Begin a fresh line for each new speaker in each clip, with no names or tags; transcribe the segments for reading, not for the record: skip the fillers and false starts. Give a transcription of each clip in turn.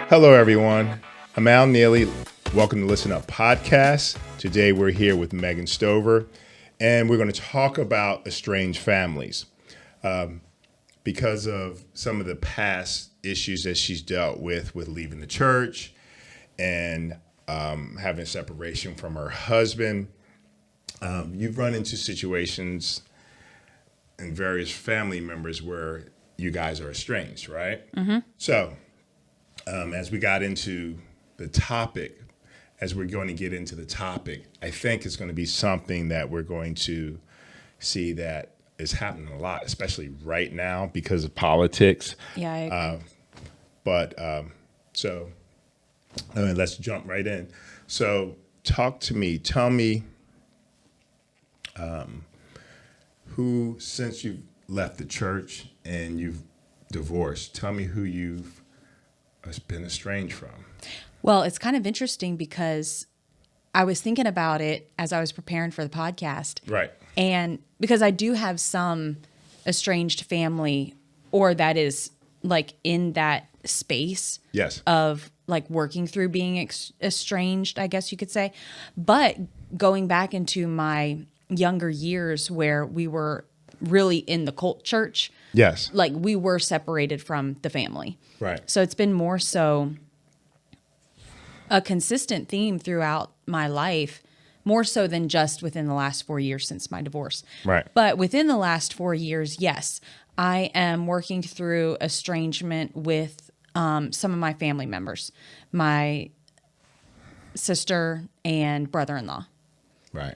Hello, everyone. I'm Al Neely. Welcome to Listen Up Podcast. Today, we're here with Megan Stover, and we're going to talk about estranged families. Because of some of the past issues that she's dealt with leaving the church and having a separation from her husband, you've run into situations and various family members where you guys are estranged, right? Mm-hmm. So, as we got into the topic, as we're going to get into the topic, I think it's going to be something that we're going to see that is happening a lot, especially right now because of politics.
Yeah, I agree.
So let's jump right in. So talk to me. Tell me who, since you've left the church and you've divorced, tell me who you've been estranged from.
Well, it's kind of interesting because I was thinking about it as I was preparing for the podcast.
Right.
And because I do have some estranged family, or that is like in that space
Yes.
of like working through being estranged, I guess you could say. But going back into my younger years where we were really in the cult church,
Yes.
like we were separated from the family.
Right.
So it's been more so a consistent theme throughout my life, more so than just within the last 4 years since my divorce.
Right.
But within the last 4 years, yes, I am working through estrangement with some of my family members, my sister and brother-in-law.
Right.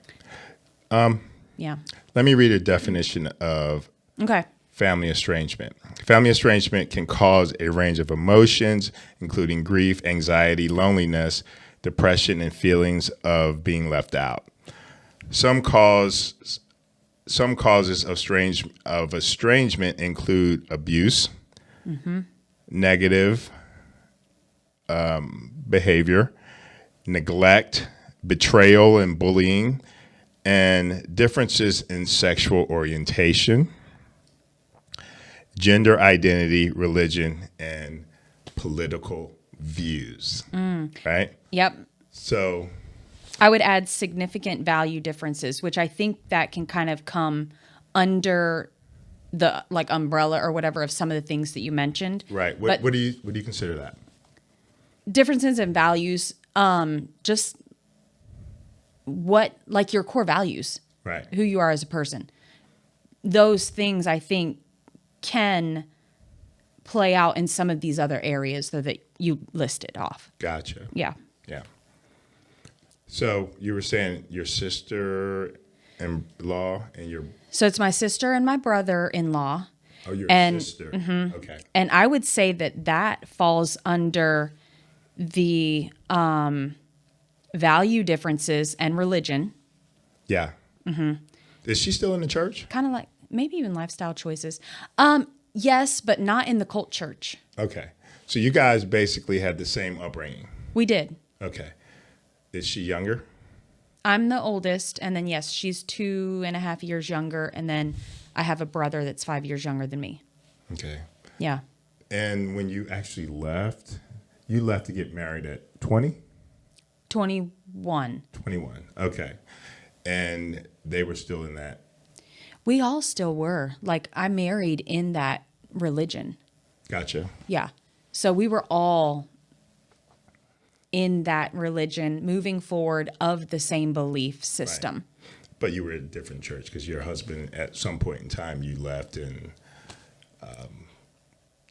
Yeah.
Let me read a definition of
Okay.
family estrangement. Family estrangement can cause a range of emotions, including grief, anxiety, loneliness, depression, and feelings of being left out. Some causes of estrangement include abuse, negative behavior, neglect, betrayal, and bullying, and differences in sexual orientation, gender identity, religion, and political views. Right?
Yep.
So
I would add significant value differences, which I think that can kind of come under the like umbrella or whatever of some of the things that you mentioned.
right.
But
What do you consider that?
differences in values, just what like your core values,
Right.
who you are as a person. Those things I think can play out in some of these other areas though that you listed off.
Gotcha.
Yeah.
Yeah. So you were saying your sister-in-law and your
So it's my sister and my brother-in-law.
your
And-
sister. Okay.
And I would say that falls under the value differences and religion,
Yeah. Is she still in the church?
kind of like maybe even lifestyle choices. Yes, but not in the cult church.
Okay. So you guys basically had the same upbringing.
We did.
Okay. Is she younger?
I'm the oldest, and then yes, she's 2.5 years younger, and then I have a brother that's 5 years younger than me.
Okay.
Yeah.
And when you actually left, you left to get married at 20?
21.
21. Okay. And they were still in that.
We all still were. Like, I married in that religion.
Gotcha.
Yeah. So we were all in that religion, moving forward of the same belief system.
But you were at a different church because your husband, at some point in time, you left and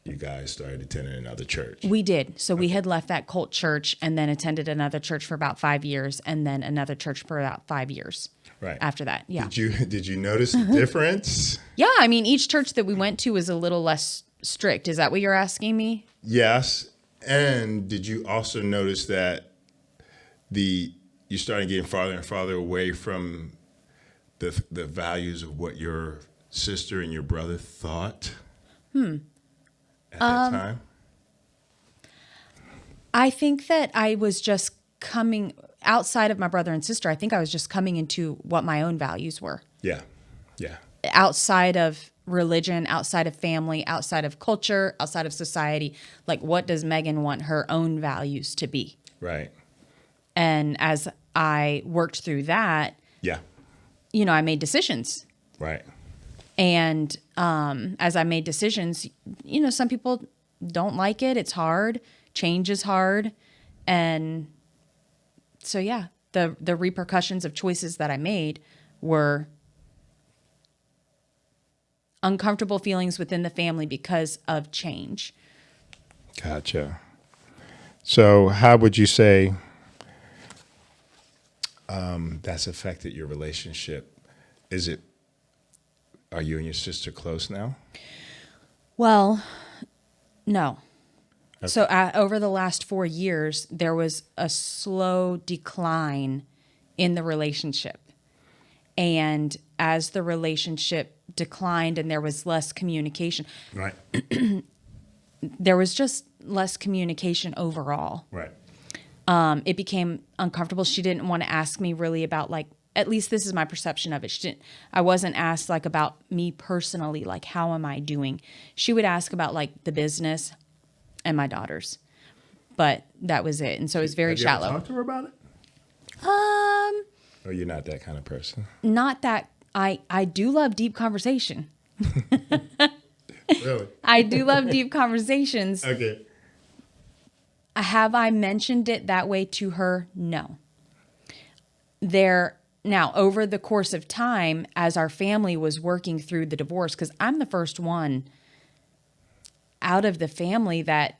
you guys started attending another church.
We did. So we had left that cult church and then attended another church for about 5 years and then another church for about 5 years.
Right.
After that. Yeah.
Did you notice the difference?
Yeah. I mean, each church that we went to was a little less strict. Is that what you're asking me?
Yes. And did you also notice that you started getting farther and farther away from the values of what your sister and your brother thought at that time?
I think that I was just coming outside of my brother and sister. I think I was just coming into what my own values were.
Yeah. Yeah.
Outside of religion, outside of family, outside of culture, outside of society. Like, what does Megan want her own values to be?
Right.
And as I worked through that,
Yeah.
I made decisions.
Right.
And as I made decisions, some people don't like it. It's hard. Change is hard. And so, yeah, the repercussions of choices that I made were uncomfortable feelings within the family because of change.
Gotcha. So how would you say that's affected your relationship? Are you and your sister close now?
Well, no. Okay. So over the last 4 years, there was a slow decline in the relationship. And as the relationship declined and there was less communication,
Right.
there was just less communication overall.
Right.
It became uncomfortable. She didn't want to ask me really about, like, at least this is my perception of it. I wasn't asked like about me personally, like, how am I doing? She would ask about like the business and my daughters, but that was it. And so it was very shallow.
Have you ever talked to her about it? Or you're not that kind of person?
Not that. I do love deep conversation.
Really?
I do love deep conversations.
Okay.
Have I mentioned it that way to her? No. Now, over the course of time, as our family was working through the divorce, because I'm the first one out of the family that,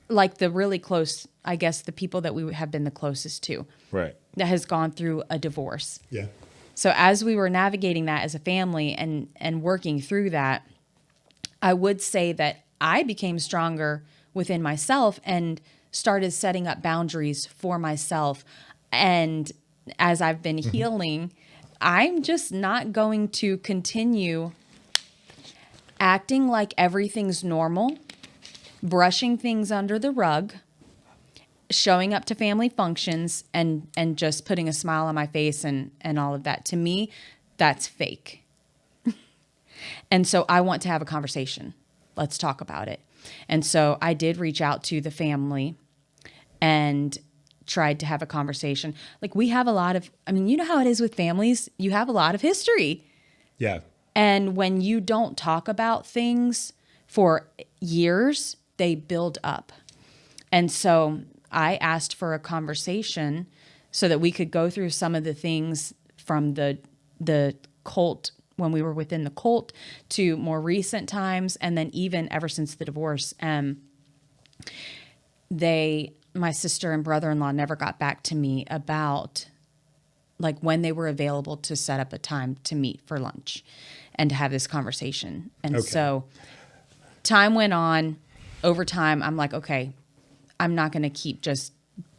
like the really close, I guess the people that we have been the closest to,
Right.
that has gone through a divorce.
Yeah.
So as we were navigating that as a family and working through that, I would say that I became stronger within myself and started setting up boundaries for myself. And as I've been healing, I'm just not going to continue acting like everything's normal, brushing things under the rug, showing up to family functions and just putting a smile on my face and all of that. To me, that's fake. And so I want to have a conversation. Let's talk about it. And so I did reach out to the family and tried to have a conversation. Like, we have a lot of, you know how it is with families, you have a lot of history.
Yeah.
And when you don't talk about things for years, they build up. And so I asked for a conversation so that we could go through some of the things from the cult, when we were within the cult, to more recent times, and then even ever since the divorce. My sister and brother-in-law never got back to me about like when they were available to set up a time to meet for lunch and to have this conversation. And so time went on. Over time, I'm like, okay, I'm not going to keep just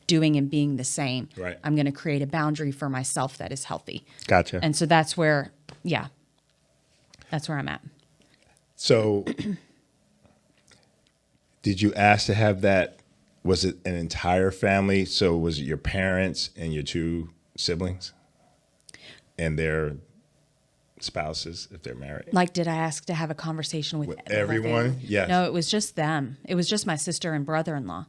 doing and being the same.
Right.
I'm going to create a boundary for myself that is healthy.
Gotcha.
And so that's where I'm at.
So did you ask to have that? Was it an entire family? So was it your parents and your 2 siblings and their spouses, if they're married?
Like, did I ask to have a conversation with
everyone? Yes.
No, it was just them. It was just my sister and brother-in-law.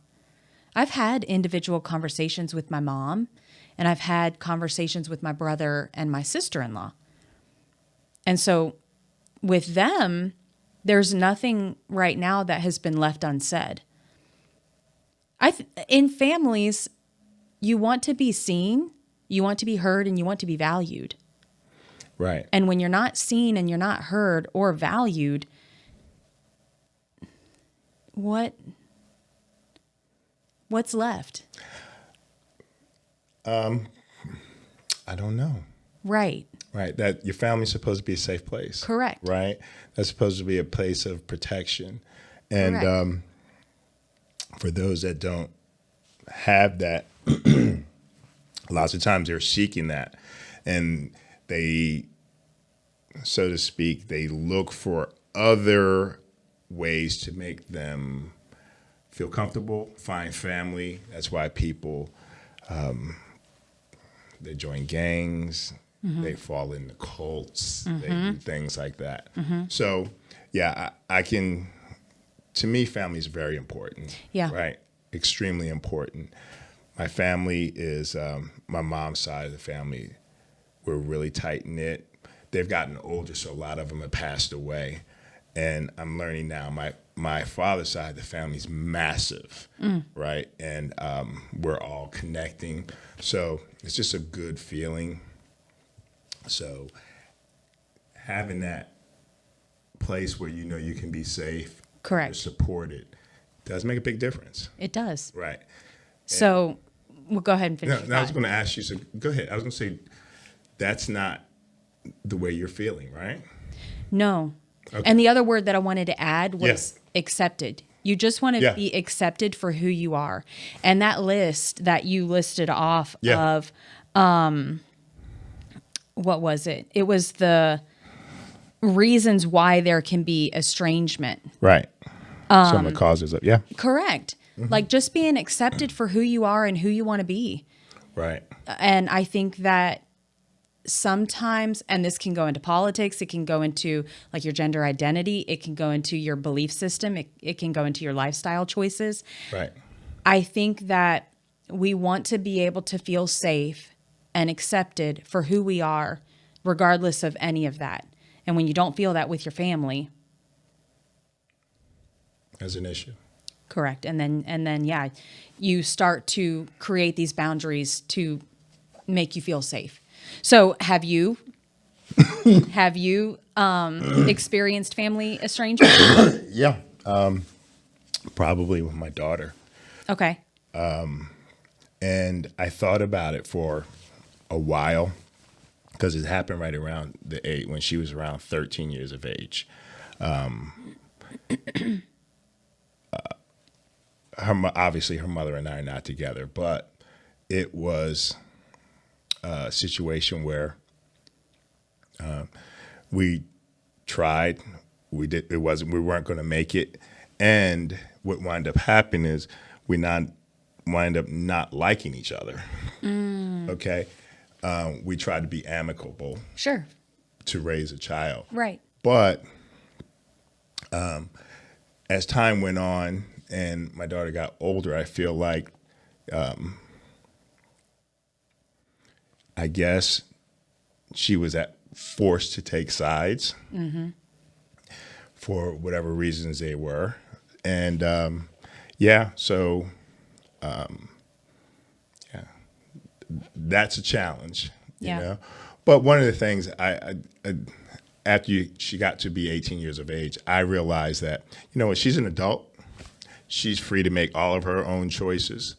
I've had individual conversations with my mom, and I've had conversations with my brother and my sister-in-law. And so with them, there's nothing right now that has been left unsaid. In families, you want to be seen, you want to be heard, and you want to be valued.
Right.
And when you're not seen and you're not heard or valued, what's left?
I don't know.
Right.
Right. That your family's supposed to be a safe place.
Correct.
Right. That's supposed to be a place of protection. And
Correct.
For those that don't have that, lots of times they're seeking that. And they, so to speak, they look for other ways to make them feel comfortable, find family. That's why people, they join gangs, They fall into cults. They do things like that. So, yeah, I can. To me, family is very important.
Yeah.
Right. Extremely important. My family is my mom's side of the family. We're really tight knit. They've gotten older, so a lot of them have passed away. And I'm learning now my father's side of the family is massive, right? And we're all connecting. So it's just a good feeling. So having that place where you know you can be safe,
Correct.
you're supported, does make a big difference.
It does.
Right.
So, well, go ahead and finish.
No, I was going to ask you, so go ahead. I was going to say, that's not the way you're feeling, right?
No.
Okay.
And the other word that I wanted to add was
Yeah.
accepted. You just want to
Yeah.
be accepted for who you are. And that list that you listed off
Yeah.
of, what was it? It was the reasons why there can be estrangement.
Right. Some of the causes of, yeah.
Correct. Like just being accepted for who you are and who you want to be.
Right.
And I think that sometimes, and this can go into politics, it can go into like your gender identity, it can go into your belief system, it can go into your lifestyle choices.
Right.
I think that we want to be able to feel safe and accepted for who we are, regardless of any of that. And when you don't feel that with your family,
As an issue.
correct. And then yeah, you start to create these boundaries to make you feel safe. So have you experienced family estrangement?
Yeah. Probably with my daughter.
Okay.
And I thought about it for a while because it happened right around the age when she was around 13 years of age. Obviously, her mother and I are not together, but it was a situation where we tried. We weren't going to make it, and what wound up happening is wind up not liking each other. Okay, we tried to be amicable
Sure.
to raise a child,
Right.
but as time went on and my daughter got older, I feel like I guess she was forced to take sides for whatever reasons they were. And so that's a challenge,
Yeah.
you know. But one of the things after she got to be 18 years of age, I realized that, you know what, she's an adult. She's free to make all of her own choices.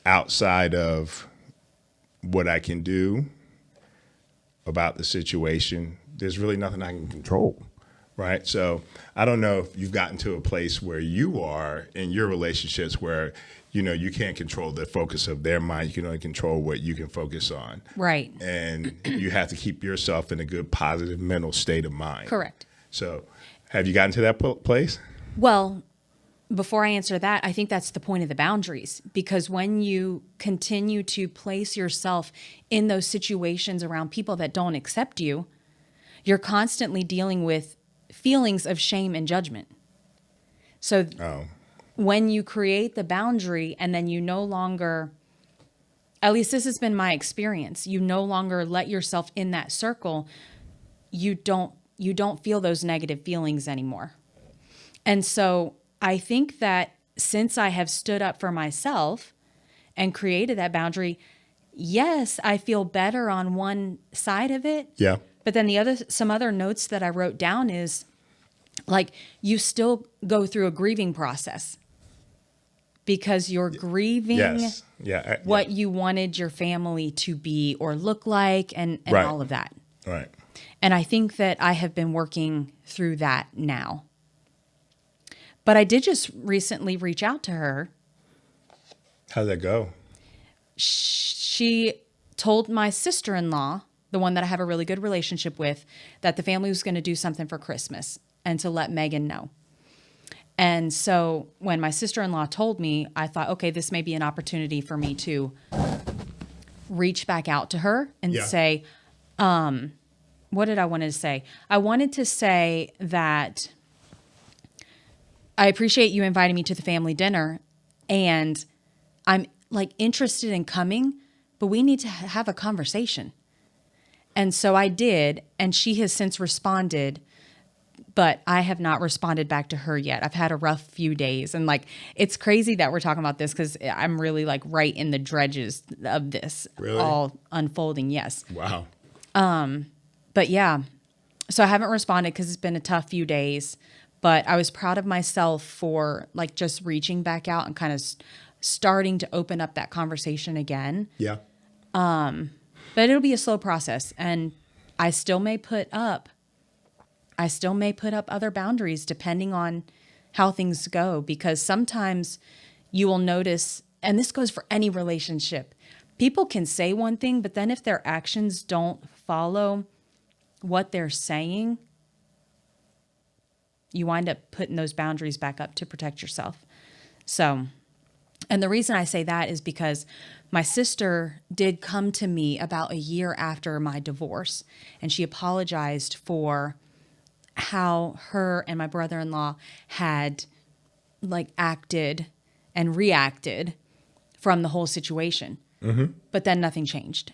Outside of what I can do about the situation, there's really nothing I can control, right? So I don't know if you've gotten to a place where you are in your relationships where, you know, you can't control the focus of their mind. You can only control what you can focus on.
Right.
And you have to keep yourself in a good, positive mental state of mind.
Correct.
So have you gotten to that place?
Well, before I answer that, I think that's the point of the boundaries, because when you continue to place yourself in those situations around people that don't accept you, you're constantly dealing with feelings of shame and judgment. So when you create the boundary and then you no longer, at least this has been my experience, you no longer let yourself in that circle, you don't feel those negative feelings anymore. And so I think that since I have stood up for myself and created that boundary, yes, I feel better on one side of it.
Yeah.
But then some other notes that I wrote down is like, you still go through a grieving process because you're grieving
Yes. Yeah.
what you wanted your family to be or look like and
Right.
all of that.
Right.
And I think that I have been working through that now. But I did just recently reach out to her.
How'd that go?
She told my sister-in-law, the one that I have a really good relationship with, that the family was going to do something for Christmas and to let Megan know. And so when my sister-in-law told me, I thought, okay, this may be an opportunity for me to reach back out to her and
Yeah.
say, what did I want to say? I wanted to say that I appreciate you inviting me to the family dinner, and I'm like interested in coming, but we need to have a conversation. And so I did, and she has since responded, but I have not responded back to her yet. I've had a rough few days, and like it's crazy that we're talking about this because I'm really like right in the dredges of this
Really?
all unfolding. Yes.
Wow.
But yeah, so I haven't responded because it's been a tough few days, but I was proud of myself for like just reaching back out and kind of starting to open up that conversation again.
Yeah.
But it'll be a slow process, and I still may put up other boundaries depending on how things go, because sometimes you will notice, and this goes for any relationship, people can say one thing, but then if their actions don't follow what they're saying, you wind up putting those boundaries back up to protect yourself. So, and the reason I say that is because my sister did come to me about a year after my divorce, and she apologized for how her and my brother-in-law had like acted and reacted from the whole situation. Mm-hmm. But then nothing changed.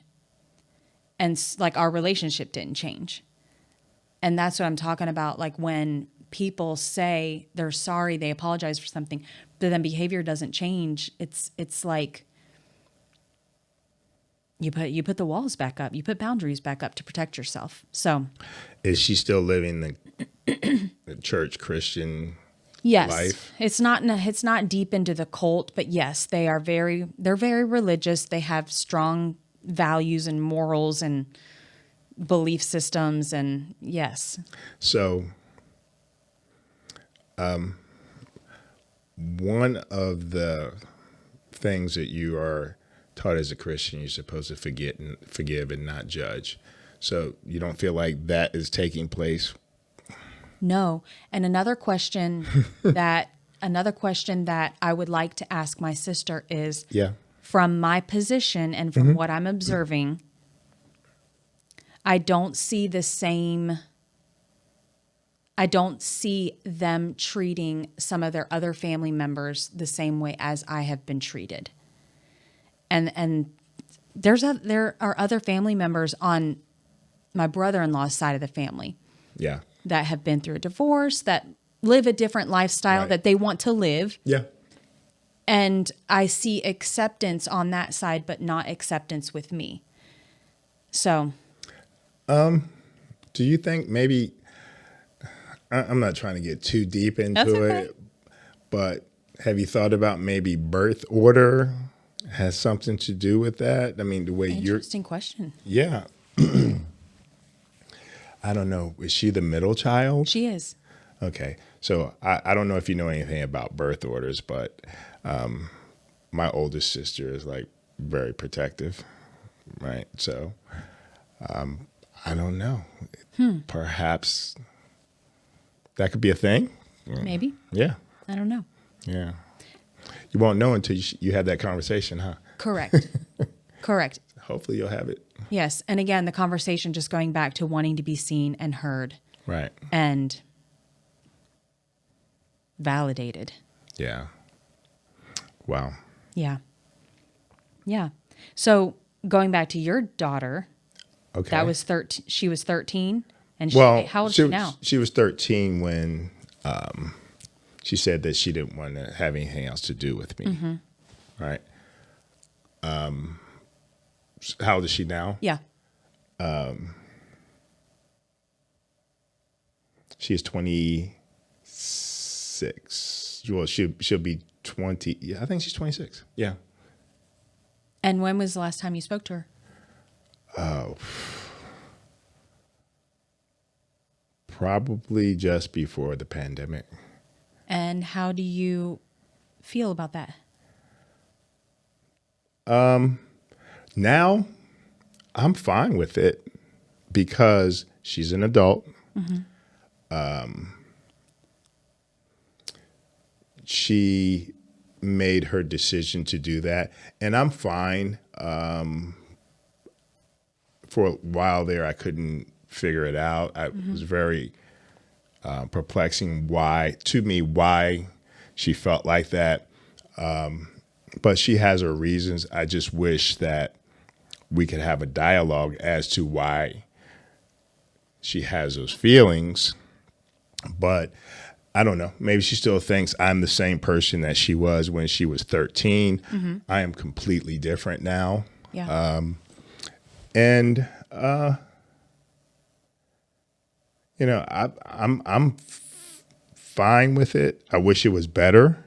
And like our relationship didn't change. And that's what I'm talking about. Like when people say they're sorry, they apologize for something, but then behavior doesn't change. It's like you put the walls back up, you put boundaries back up to protect yourself. So
Is she still living the church Christian
yes,
life?
it's not deep into the cult, but yes, they're very religious. They have strong values and morals and belief systems, and yes.
So, one of the things that you are taught as a Christian, you're supposed to forgive and not judge. So you don't feel like that is taking place?
No. And another question that I would like to ask my sister is,
Yeah.
from my position and from what I'm observing, I don't see them treating some of their other family members the same way as I have been treated. And there are other family members on my brother-in-law's side of the family
Yeah.
that have been through a divorce, that live a different lifestyle
Right.
that they want to live.
Yeah.
And I see acceptance on that side, but not acceptance with me. So,
Do you think maybe, I'm not trying to get too deep into
That's okay.
it, but have you thought about maybe birth order has something to do with that? I mean, the way
interesting question.
yeah. I don't know. Is she the middle child?
She is.
Okay. So I don't know if you know anything about birth orders, but my oldest sister is like very protective, right? So I don't know. Perhaps that could be a thing.
Maybe.
Yeah.
I don't know.
Yeah. You won't know until you have that conversation, huh?
Correct. Correct.
Hopefully you'll have it.
Yes. And again, the conversation just going back to wanting to be seen and heard
Right.
and validated.
Yeah. Wow.
Yeah. Yeah. So going back to your daughter,
Okay.
that was 13. She was 13. And
Well,
how old is she now?
She was 13 when she said that she didn't want to have anything else to do with me.
Mm-hmm.
Right. How old is she now?
Yeah.
She is 26. Well, she'll be 20. Yeah, I think she's 26. Yeah.
And when was the last time you spoke to her?
Oh, probably just before the pandemic.
And how do you feel about that?
Now, I'm fine with it because she's an adult.
Mm-hmm.
She made her decision to do that, and I'm fine for a while there, I couldn't figure it out. I was very perplexing why she felt like that. But she has her reasons. I just wish that we could have a dialogue as to why she has those feelings. But I don't know. Maybe she still thinks I'm the same person that she was when she was 13. I am completely different now.
Yeah.
And I'm fine with it. I wish it was better,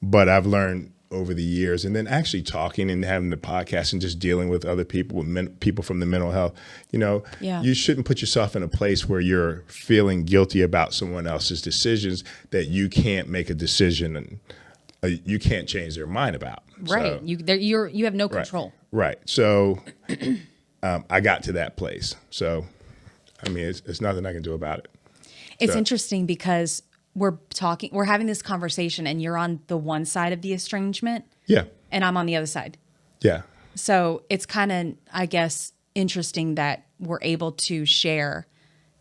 but I've learned over the years, and then actually talking and having the podcast and just dealing with other people, people from the mental health.
Yeah.
You shouldn't put yourself in a place where you're feeling guilty about someone else's decisions that you can't make a decision and you can't change their mind about.
Right.
So,
You have no control.
Right. So I got to that place. So, I mean, it's nothing I can do about it.
It's
So-
interesting because we're having this conversation and you're on the one side of the estrangement
Yeah.
and I'm on the other side.
Yeah.
So it's kind of, I guess, interesting that we're able to share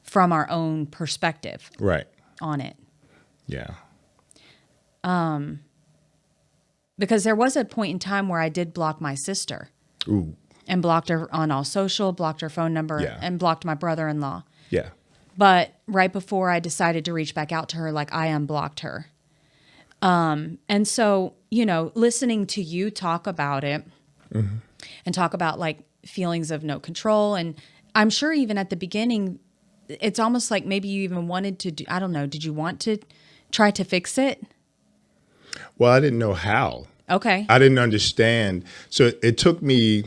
from our own perspective
Right.
on it.
Yeah.
Because there was a point in time where I did block my sister
Ooh.
and blocked her on all social, blocked her phone number,
Yeah.
and blocked my brother-in-law.
Yeah.
But right before I decided to reach back out to her, like I unblocked her. And so, listening to you talk about it and talk about like feelings of no control. And I'm sure even at the beginning, it's almost like maybe you even wanted to do, I don't know, did you want to try to fix it?
Well, I didn't know how.
Okay.
I didn't understand. So it took me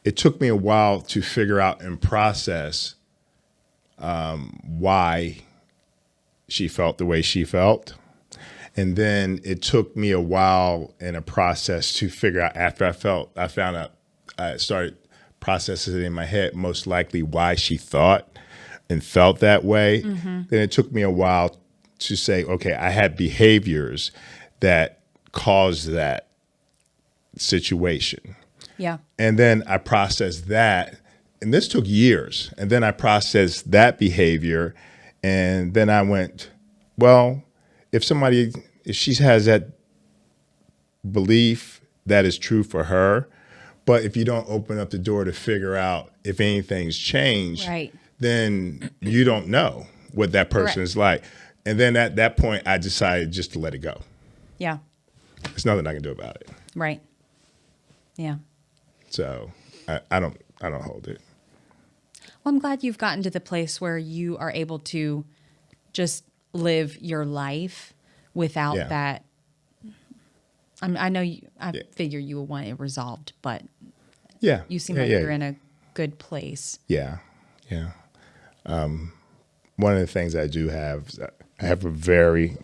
a while to figure out and process why she felt the way she felt. And then it took me a while in a process to figure out after I found out, I started processing it in my head, most likely why she thought and felt that way. Then it took me a while to say, okay, I had behaviors that caused that situation.
Yeah.
And then I processed that, and this took years. And then I processed that behavior, and then I went, well, if she has that belief, that is true for her. But if you don't open up the door to figure out if anything's changed,
Right.
then you don't know what that person
Correct.
is like. And then at that point, I decided just to let it go.
Yeah.
There's nothing I can do about it.
Right. Yeah.
So I don't hold it.
Well, I'm glad you've gotten to the place where you are able to just live your life without
Yeah.
that. I know I
Yeah.
figure you will want it resolved, but
Yeah.
you seem
Yeah,
like
yeah.
you're in a good place.
Yeah, yeah. One of the things I do have is I have a very,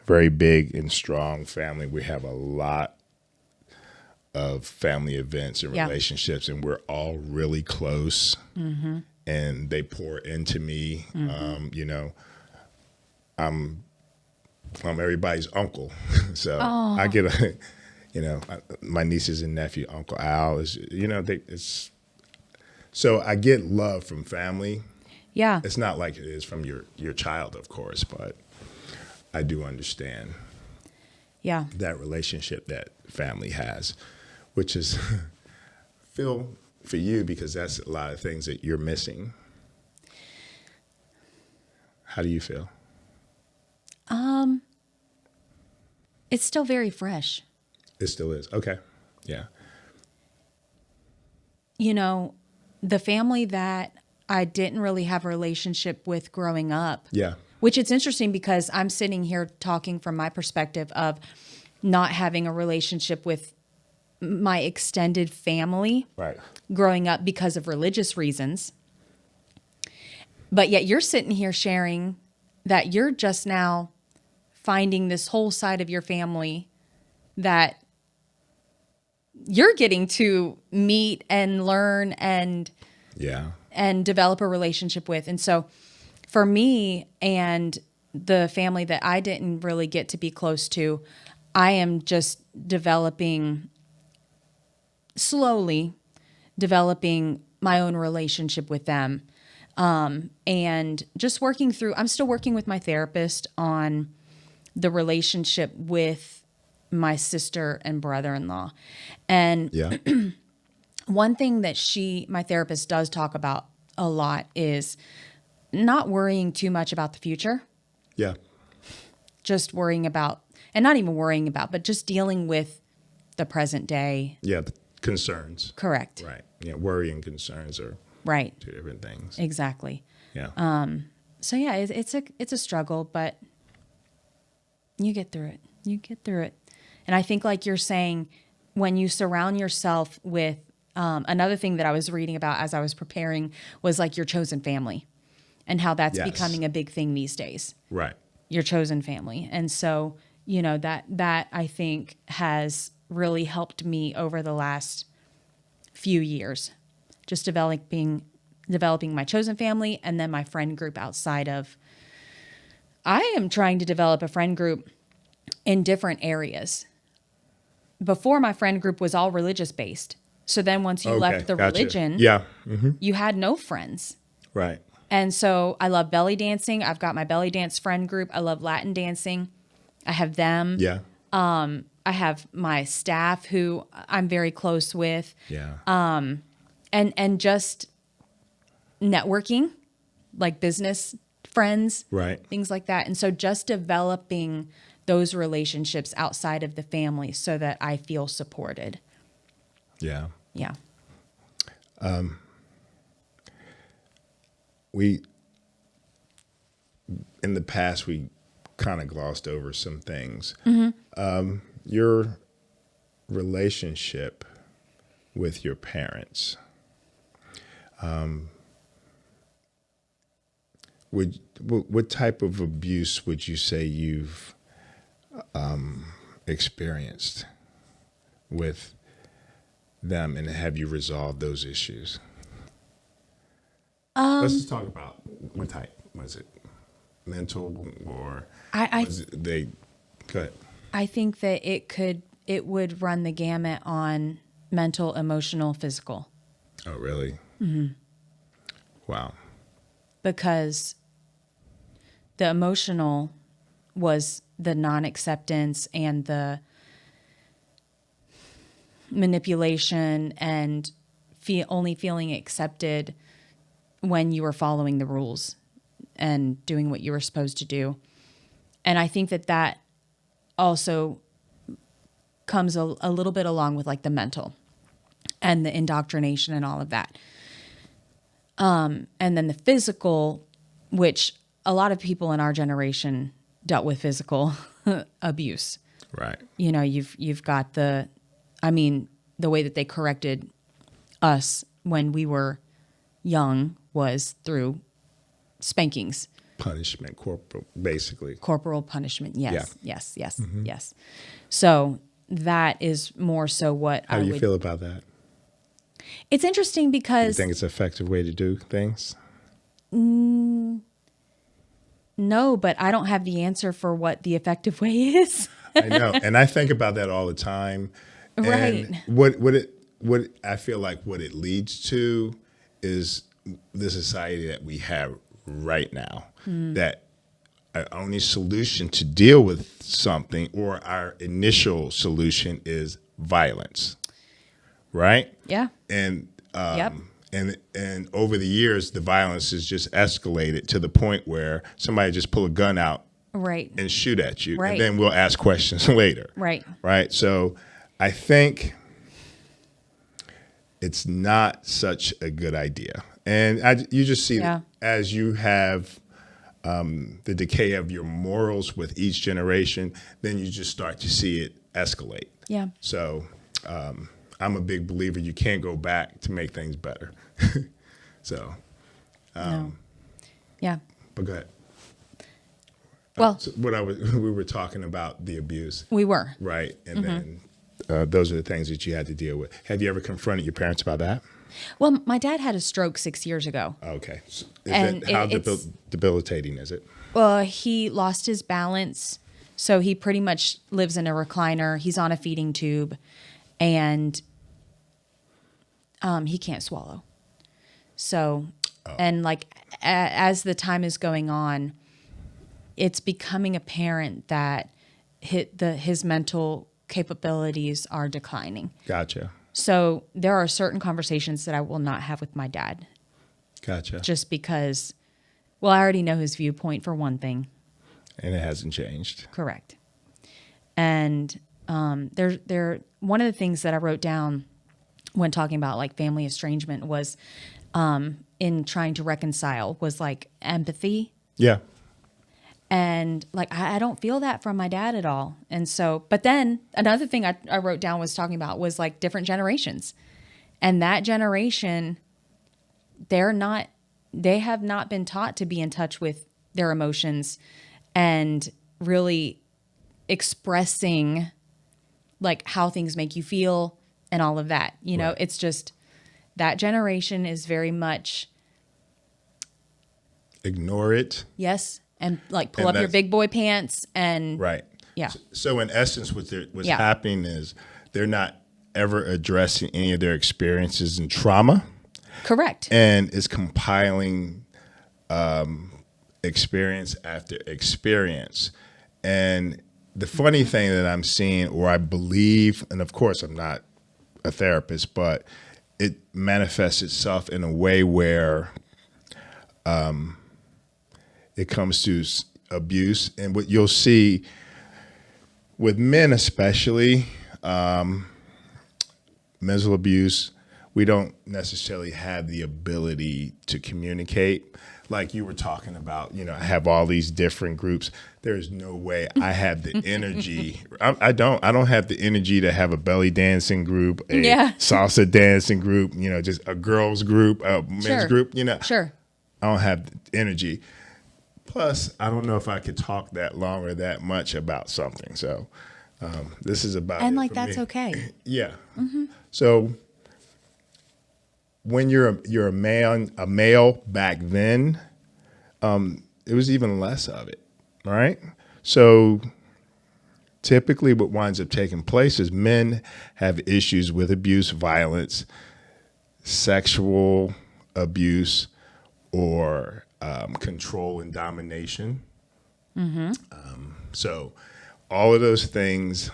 very big and strong family. We have a lot of family events and
Yeah.
relationships, and we're all really close. And they pour into me. I'm everybody's uncle, so I get my nieces and nephew, Uncle Al is, so I get love from family.
Yeah.
It's not like it is from your child, of course, but I do understand
Yeah.
that relationship that family has, which is feel for you because that's a lot of things that you're missing. How do you feel?
It's still very fresh.
It still is. Okay. Yeah.
The family that I didn't really have a relationship with growing up.
Yeah.
Which it's interesting because I'm sitting here talking from my perspective of not having a relationship with my extended family
Right.
growing up because of religious reasons. But yet you're sitting here sharing that you're just now finding this whole side of your family that you're getting to meet and learn and
Yeah.
develop a relationship with. And so for me and the family that I didn't really get to be close to, I am just slowly developing my own relationship with them. And just working through, I'm still working with my therapist on the relationship with my sister and brother-in-law. And
Yeah.
one thing that my therapist does talk about a lot is not worrying too much about the future,
Yeah.
just worrying about, and not even worrying about, but just dealing with the present day.
Yeah. The concerns.
Correct.
Right. Yeah. Worry and concerns are
Right.
two different things.
Exactly.
Yeah.
So yeah, it's a struggle, but you get through it. You get through it. And I think, like you're saying, when you surround yourself with, another thing that I was reading about as I was preparing was like your chosen family and how that's
Yes.
becoming a big thing these days.
Right.
Your chosen family. And so, that I think has really helped me over the last few years, just developing my chosen family and then my friend group outside of. I am trying to develop a friend group in different areas. Before, my friend group was all religious based. So then once you left the
Gotcha.
religion,
Yeah. Mm-hmm.
you had no friends.
Right.
And so I love belly dancing. I've got my belly dance friend group. I love Latin dancing. I have them.
Yeah.
I have my staff who I'm very close with.
Yeah.
And just networking, like business friends,
Right.
things like that. And so just developing those relationships outside of the family so that I feel supported.
Yeah.
Yeah.
In the past, we kind of glossed over some things.
Mm-hmm.
Your relationship with your parents, what type of abuse would you say you've experienced with them, and have you resolved those issues? Let's just talk about what type. Was it mental or
I
was it they? Go ahead.
I think that it would run the gamut on mental, emotional, physical.
Oh, really?
Mm-hmm.
Wow.
Because the emotional was the non-acceptance and the manipulation and only feeling accepted when you were following the rules and doing what you were supposed to do. And I think that also comes a little bit along with like the mental and the indoctrination and all of that. And then the physical, which a lot of people in our generation dealt with physical abuse.
Right.
You've got the way that they corrected us when we were young was through spankings.
Punishment, basically.
Corporal punishment. Yes,
Yeah.
yes,
Mm-hmm.
yes. So that is more so what
How do you feel about that?
It's interesting
Do you
because
think it's an effective way to do things?
no, but I don't have the answer for what the effective way is.
I know, and I think about that all the time.
Right.
And what I feel like what it leads to is the society that we have right now. That our only solution to deal with something, or our initial solution, is violence. Right?
Yeah.
And
Yep.
and over the years, the violence has just escalated to the point where somebody just pull a gun out
Right.
and shoot at you,
Right.
and then we'll ask questions later.
Right.
Right. So I think it's not such a good idea, and you just see
Yeah.
as you have the decay of your morals with each generation, then you just start to see it escalate.
Yeah.
So I'm a big believer you can't go back to make things better. So,
No. Yeah.
but go ahead.
Well,
So we were talking about the abuse,
we were.
right? And then those are the things that you had to deal with. Have you ever confronted your parents about that?
Well, my dad had a stroke 6 years ago.
Okay. So
And
how
it's-
debilitating is it?
Well, he lost his balance, so he pretty much lives in a recliner. He's on a feeding tube, and he can't swallow. So, and like as the time is going on, it's becoming apparent that his mental capabilities are declining.
Gotcha.
So there are certain conversations that I will not have with my dad
Gotcha.
just because, well, I already know his viewpoint for one thing.
And it hasn't changed.
Correct. And there one of the things that I wrote down when talking about like family estrangement was in trying to reconcile was like empathy.
Yeah.
And like I don't feel that from my dad at all. And so, but then another thing I wrote down was talking about was like different generations. And that generation, they have not been taught to be in touch with their emotions and really expressing like how things make you feel and all of that. You know,
Right.
it's just that generation is very much
Ignore it.
yes, and like pull
And
up your
that's-
big boy pants and
Right.
yeah.
So in essence, what's
Yeah.
happening is they're not ever addressing any of their experiences and trauma,
Correct.
and is compiling experience after experience. And the funny thing that I'm seeing, or I believe, and of course I'm not a therapist, but it manifests itself in a way where it comes to abuse. And what you'll see with men, especially mental abuse, we don't necessarily have the ability to communicate. Like you were talking about, I have all these different groups. There's no way I have the energy. I don't have the energy to have a belly dancing group, a
Yeah.
salsa dancing group, just a girls group, a men's
Sure.
group,
Sure.
I don't have the energy. Plus, I don't know if I could talk that long or that much about something. So this is about
And
it
like
for
that's
me.
okay.
Yeah. So when you're a male back then, it was even less of it, right? So typically what winds up taking place is men have issues with abuse, violence, sexual abuse, or control and domination. So all of those things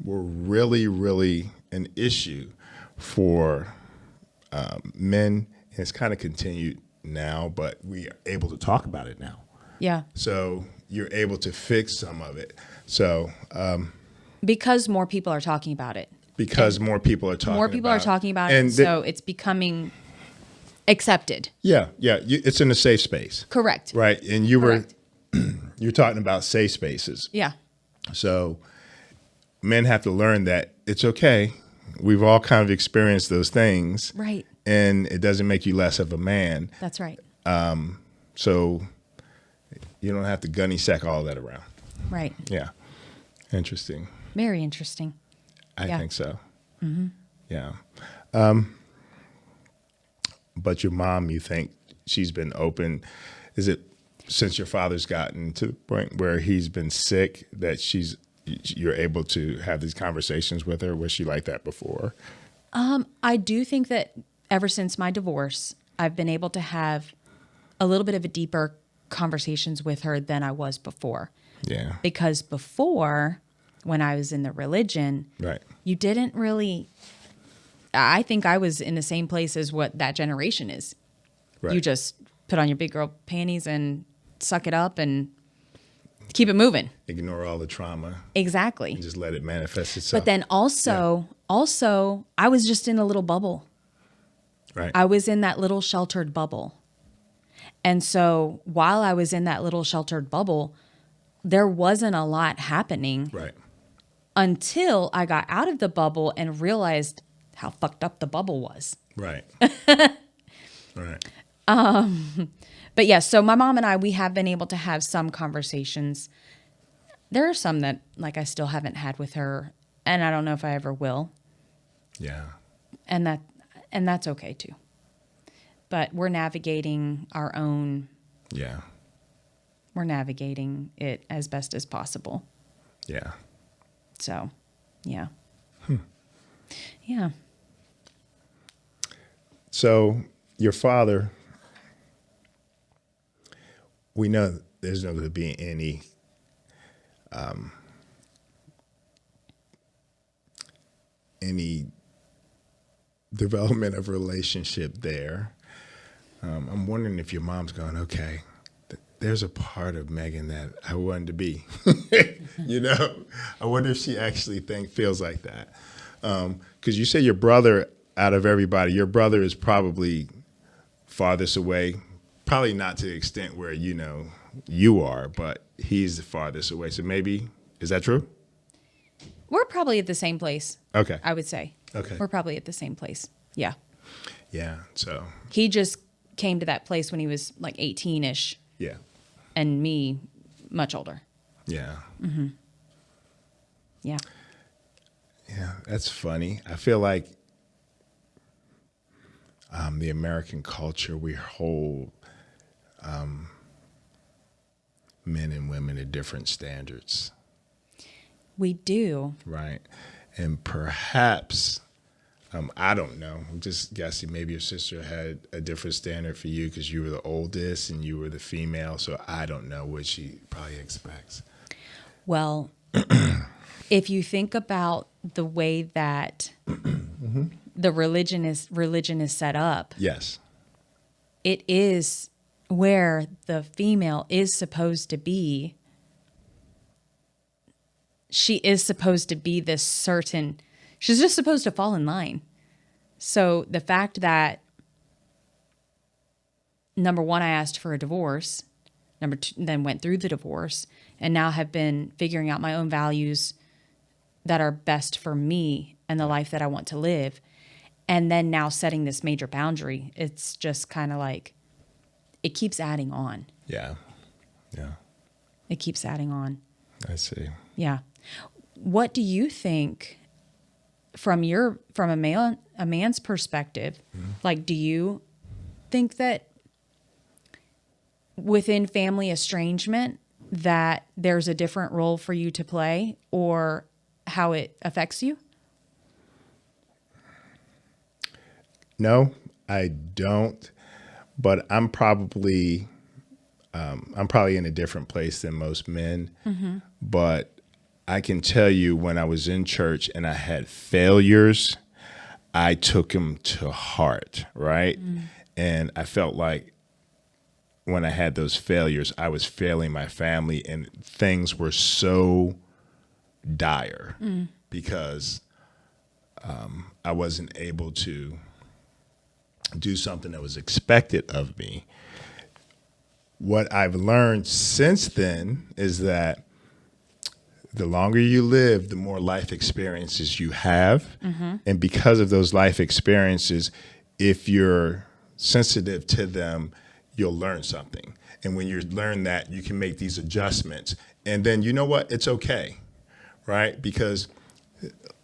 were really, really an issue for men. It's kind of continued now, but we are able to talk about it now.
Yeah.
So you're able to fix some of it. So
Because more people are talking about it.
because more people are talking
More people
about
are talking about it.
and
So it's becoming accepted.
yeah, it's in a safe space,
Correct.
right? And
Correct.
you're talking about safe spaces.
Yeah.
So men have to learn that it's okay. We've all kind of experienced those things,
Right.
and it doesn't make you less of a man.
That's right.
So you don't have to gunny sack all that around.
Right.
Yeah. Interesting.
Very interesting.
I
Yeah.
think so. Yeah. But your mom, you think she's been open? Is it since your father's gotten to the point where he's been sick that you're able to have these conversations with her? Was she like that before?
I do think that ever since my divorce, I've been able to have a little bit of a deeper conversations with her than I was before.
Yeah.
Because before, when I was in the religion,
Right.
you didn't really, I think I was in the same place as what that generation is.
Right.
You just put on your big girl panties and suck it up and keep it moving.
Ignore all the trauma
Exactly.
and just let it manifest itself.
But then also, I was just in a little bubble.
right.
I was in that little sheltered bubble. And so while I was in that little sheltered bubble, there wasn't a lot happening
right.
until I got out of the bubble and realized how fucked up the bubble was.
Right. right.
But yeah, so my mom and I, we have been able to have some conversations. There are some that like I still haven't had with her, and I don't know if I ever will.
Yeah.
And that's okay too. But we're navigating
Yeah.
we're navigating it as best as possible.
Yeah.
So, yeah. Yeah.
So, your father, we know there's not going to be any development of relationship there. I'm wondering if your mom's going, okay, there's a part of Megan that I wanted to be. You know, I wonder if she actually feels like that. Because you say your brother, out of everybody, your brother is probably farthest away, probably not to the extent where, you know, you are, but he's the farthest away. So maybe, is that true?
We're probably at the same place.
Okay.
I would say.
Okay.
We're probably at the same place. Yeah.
Yeah. So.
He just came to that place when he was like 18-ish.
Yeah.
And me much older.
Yeah.
Mm-hmm. Yeah.
Yeah. That's funny. I feel like the American culture, we hold men and women at different standards.
We do.
Right. And perhaps, I don't know, I'm just guessing, maybe your sister had a different standard for you because you were the oldest and you were the female. So I don't know what she probably expects.
Well, if you think about the way that the religion is set up,
Yes.
it is where the female is supposed to be. She is supposed to be this certain, she's just supposed to fall in line. So the fact that, number one, I asked for a divorce, number two, then went through the divorce, and now have been figuring out my own values that are best for me and the life that I want to live. And then now setting this major boundary, it's just kind of like, it keeps adding on.
Yeah. Yeah.
It keeps adding on.
I see.
Yeah. What do you think from a man's perspective? Mm-hmm. Like, do you think that within family estrangement that there's a different role for you to play, or how it affects you?
No, I don't. But I'm probably in a different place than most men. Mm-hmm. But I can tell you, when I was in church and I had failures, I took them to heart, right? Mm. And I felt like when I had those failures, I was failing my family, and things were so dire because I wasn't able to do something that was expected of me. What I've learned since then is that the longer you live, the more life experiences you have. Mm-hmm. And because of those life experiences, if you're sensitive to them, you'll learn something. And when you learn that, you can make these adjustments. And then, you know what? It's okay, right? Because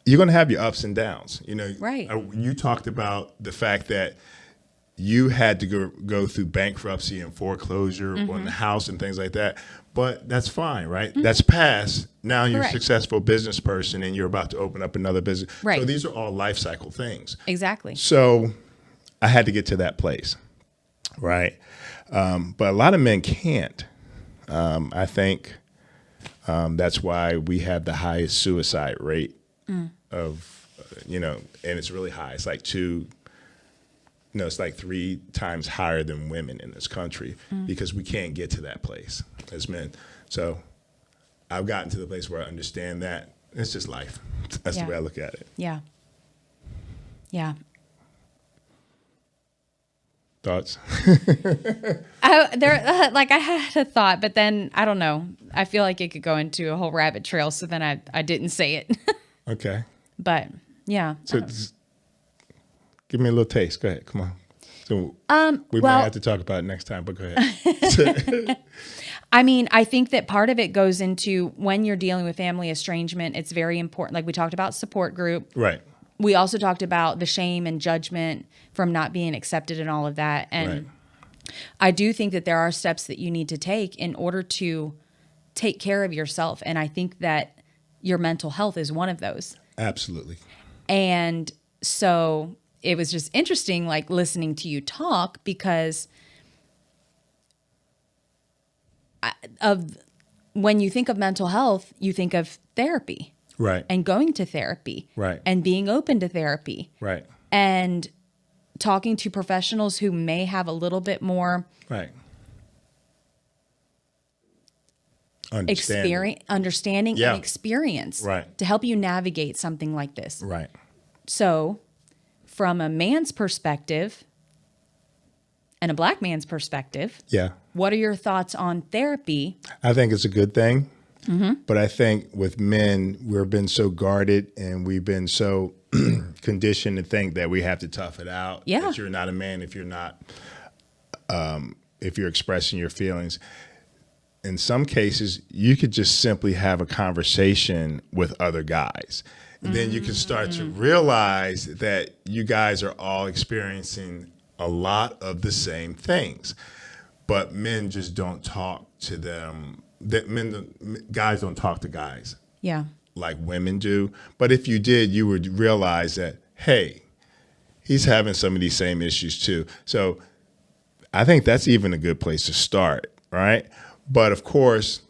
you're going to have your ups and downs. You know,
right.
You talked about the fact that you had to go through bankruptcy and foreclosure on the house and things like that. But that's fine, right? Mm-hmm. That's past. Now you're a successful business person and you're about to open up another business. Right. So these are all life cycle things.
Exactly.
So I had to get to that place, right? But a lot of men can't. I think that's why we have the highest suicide rate of, and it's really high. It's like it's like 3 times higher than women in this country because we can't get to that place as men. So I've gotten to the place where I understand that it's just life. That's the way I look at it.
Yeah. Yeah.
Thoughts?
I had a thought, but then I don't know. I feel like it could go into a whole rabbit trail. So then I didn't say it. Okay. But yeah.
So give me a little taste. Go ahead. Come on. So we might have to talk about it next time, but go ahead.
I mean, I think that part of it goes into when you're dealing with family estrangement, it's very important. Like we talked about support group.
Right.
We also talked about the shame and judgment from not being accepted and all of that. And I do think that there are steps that you need to take in order to take care of yourself. And I think that your mental health is one of those.
Absolutely.
And so it was just interesting, like listening to you talk, because of when you think of mental health, you think of therapy
Right.
and going to therapy
Right.
and being open to therapy
Right.
and talking to professionals who may have a little bit more
Right.
understanding
Yeah.
and experience
Right.
to help you navigate something like this.
Right.
So, from a man's perspective and a black man's perspective,
Yeah.
what are your thoughts on therapy?
I think it's a good thing. But I think with men, we've been so guarded and we've been so conditioned to think that we have to tough it out.
Yeah.
That you're not a man if you're not, if you're expressing your feelings. In some cases, you could just simply have a conversation with other guys. And then you can start to realize that you guys are all experiencing a lot of the same things. But men just don't talk to them. Guys don't talk to guys
Yeah.
like women do. But if you did, you would realize that, hey, he's having some of these same issues too. So I think that's even a good place to start, right? But of course,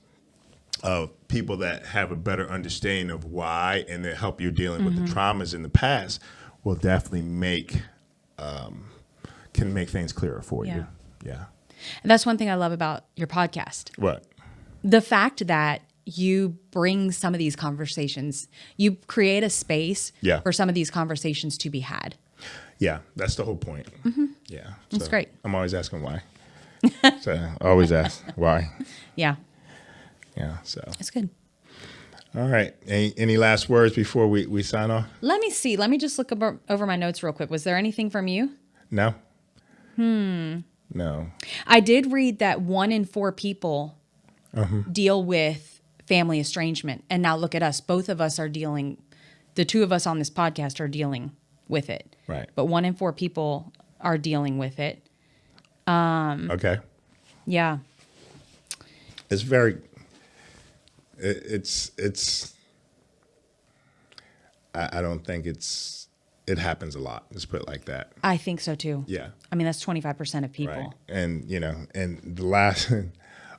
people that have a better understanding of why and that help you dealing with the traumas in the past will definitely can make things clearer for you. Yeah.
And that's one thing I love about your podcast.
What?
The fact that you bring some of these conversations, you create a space
Yeah.
for some of these conversations to be had.
Yeah, that's the whole point. Yeah.
That's great.
I'm always asking why. So I always ask why.
Yeah.
Yeah. So
It's good.
all right. Any last words before we sign off?
Let me see. Let me just look over my notes real quick. Was there anything from you?
No. No.
I did read that 1 in 4 people deal with family estrangement. And now look at us. Both of us are dealing, the two of us on this podcast are dealing with it.
Right.
But 1 in 4 people are dealing with it.
Okay.
Yeah.
It's very. It's. I don't think it happens a lot. Let's put it like that.
I think so too.
Yeah.
I mean, that's 25% of people.
Right. And and the last,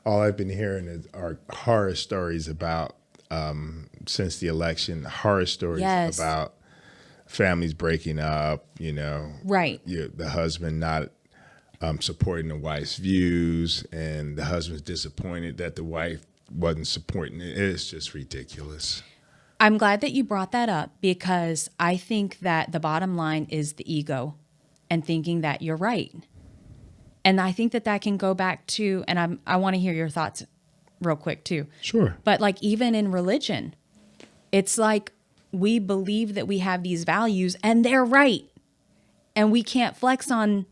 all I've been hearing are horror stories about since the election, horror stories
Yes.
about families breaking up.
Right.
The husband not supporting the wife's views, and the husband's disappointed that the wife wasn't supporting it. It's just ridiculous.
I'm glad that you brought that up, because I think that the bottom line is the ego and thinking that you're right. And I think that can go back to, and I want to hear your thoughts real quick too.
Sure.
But like even in religion, it's like we believe that we have these values and they're right. And we can't flex on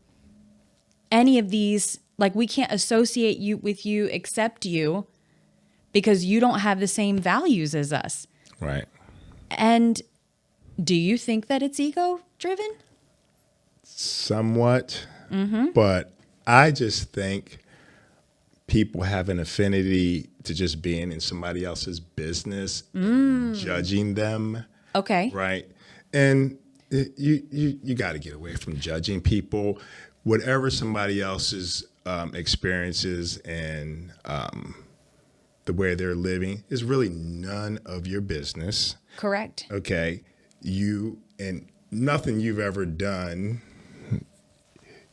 any of these. Like we can't associate you with you, accept you, because you don't have the same values as us.
Right.
And do you think that it's ego driven?
Somewhat. But I just think people have an affinity to just being in somebody else's business, and judging them.
Okay.
Right. And you got to get away from judging people. Whatever somebody else's experiences and the way they're living is really none of your business.
Correct.
Okay. You and nothing you've ever done.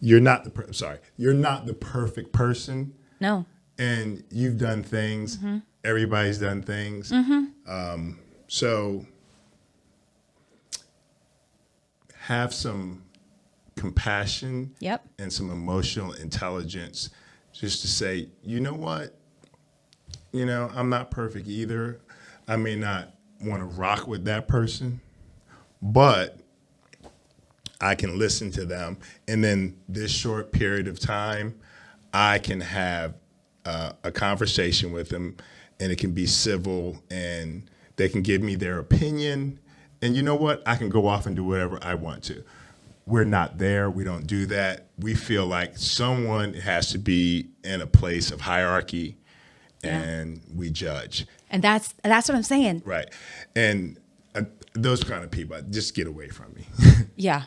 You're not the perfect person.
No.
And you've done things. Everybody's done things. So have some compassion.
Yep.
And some emotional intelligence, just to say, you know what? I'm not perfect either. I may not want to rock with that person, but I can listen to them. And then this short period of time, I can have a conversation with them, and it can be civil, and they can give me their opinion. And you know what? I can go off and do whatever I want to. We're not there. We don't do that. We feel like someone has to be in a place of hierarchy, and we judge.
And that's what I'm saying.
Right. And those kind of people, just get away from me.
Yeah.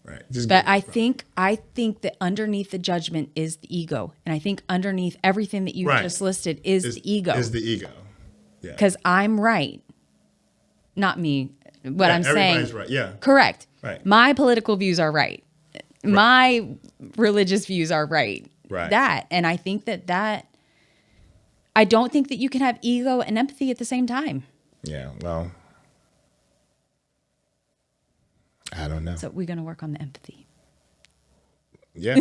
Right. Just
But
get
I
it.
think that underneath the judgment is the ego. And I think underneath everything that you
Right.
just listed is the ego.
Is the ego. Yeah.
Because I'm right. Not me. What I'm saying.
Everybody's right. Yeah.
Correct.
Right.
My political views are right. My religious views are right.
Right.
And I think that I don't think that you can have ego and empathy at the same time.
Yeah. Well, I don't know.
So we're going to work on the empathy.
Yeah.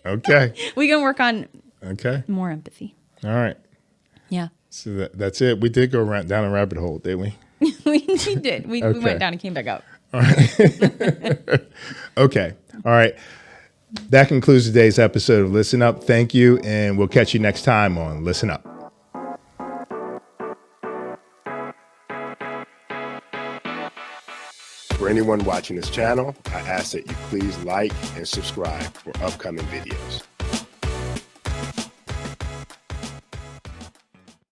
Okay.
We're going to work on
Okay.
more empathy.
All right.
Yeah.
So that's it. We did go down a rabbit hole, didn't we?
we did. We
Okay.
went down and came back up.
Okay. All right. That concludes today's episode of Listen Up. Thank you, and we'll catch you next time on Listen Up. For anyone watching this channel, I ask that you please like and subscribe for upcoming videos.